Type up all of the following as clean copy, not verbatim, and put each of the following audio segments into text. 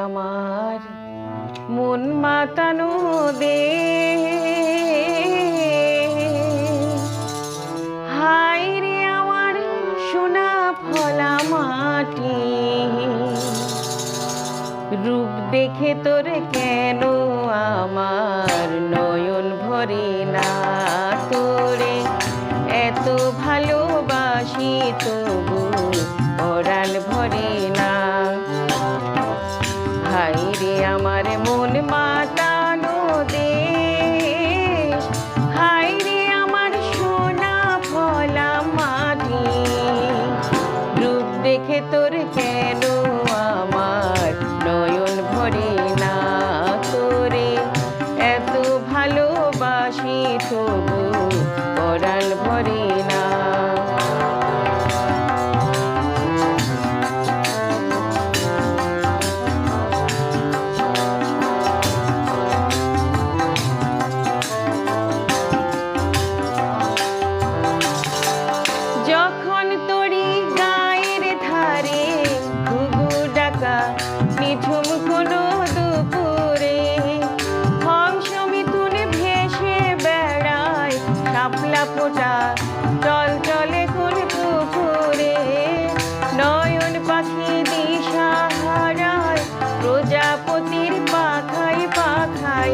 আমার মন মাতানো দে, হায় রে আমার সোনা ফলা মাটি, রূপ দেখে তোর কেন আমার নয়ন ভরে না, তোরে এত ভালোবাসি তবু পরাণ ভরে না। হায় রে আমার মন মাতানো দেশ, হায় রে আমার সোনা ফলা মাটি, রূপ দেখে তোর কেন আমার নয়ন ভরে না, তোরে এত ভালোবাসি তবু পরাণ ভরে না। যখন তোরি গায়ের ধারে ঘুঘু ডাকা নিঝুম কোনো দুপুরে, হংস মিথুন ভেসে বেড়ায় শাপলা ফোটা চল চলে কোন পুকুরে, নয়ন পাখি দিশা হারায় প্রজাপতির পাখায় পাখায়,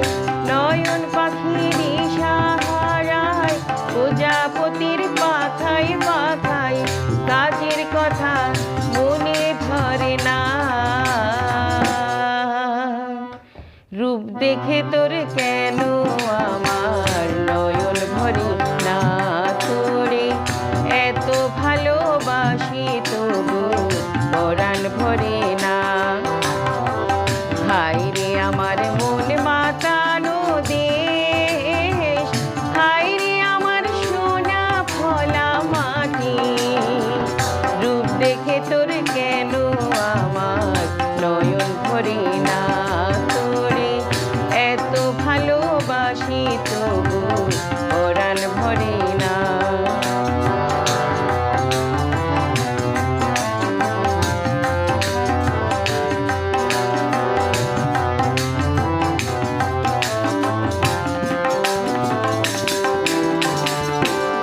নয়ন পাখি দিশা হারায় প্রজাপতির পাখায় পাখায়, কাজের কথা মনে ধরে না, রূপ দেখে তোর কেন আমার নয়ন ভরে না, তোরে এত ভালোবাসি তবু পরাণ ভরে না। হায় রে আমার মন মাতানো দেশ, হায় রে আমার সোনা ফলা মাটি, রূপ দেখে তোর কেন আমার নয়ন ভরে না, তোরে এত ভালোবাসি তবু পরাণ ভরে না।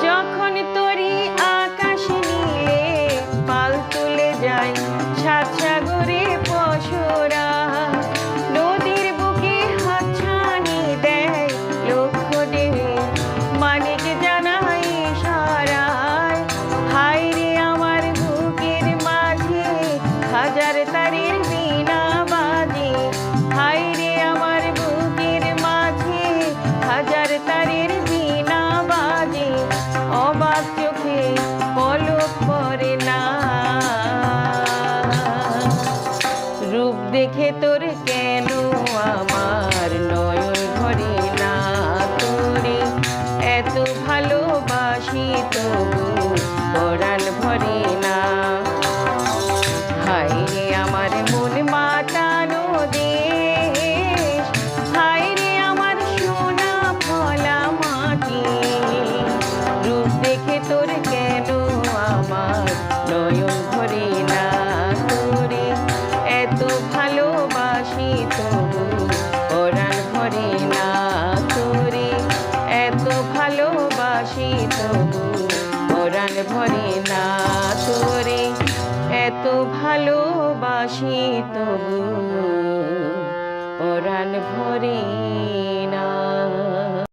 যখন তোরি আকাশ নীলে পাল তুলে যায় সাত সাগরে পশুরা, নদীর বুকে হাতছানি দেয় লক্ষ দেহে মানিক জানাই ইশারায়, হায় রে আমার বুকের মাঝে হাজার তারের বীণা বাজে, হায় রে আমার বুকের মাঝে হাজার তারের বীণা বাজে, অবাক চোখে পলক পড়ে না, রূপ দেখে তোর কেন আমার নয়ন ভরে না, তোরে এত ভালোবাসি তবু পরাণ ভরে না। হায় রে আমার মন মাতানো দেশ, হায় রে আমার সোনা ফলা মাটি, রূপ দেখে তোর কেন আমার নয়ন ভরে না, তোরে এত ভালোবাসি তবু পরাণ ভরে না, তোরে এত ভালোবাসি তবু পরাণ ভরে না, তোরে এত ভালোবাসি তবু পরাণ ভরে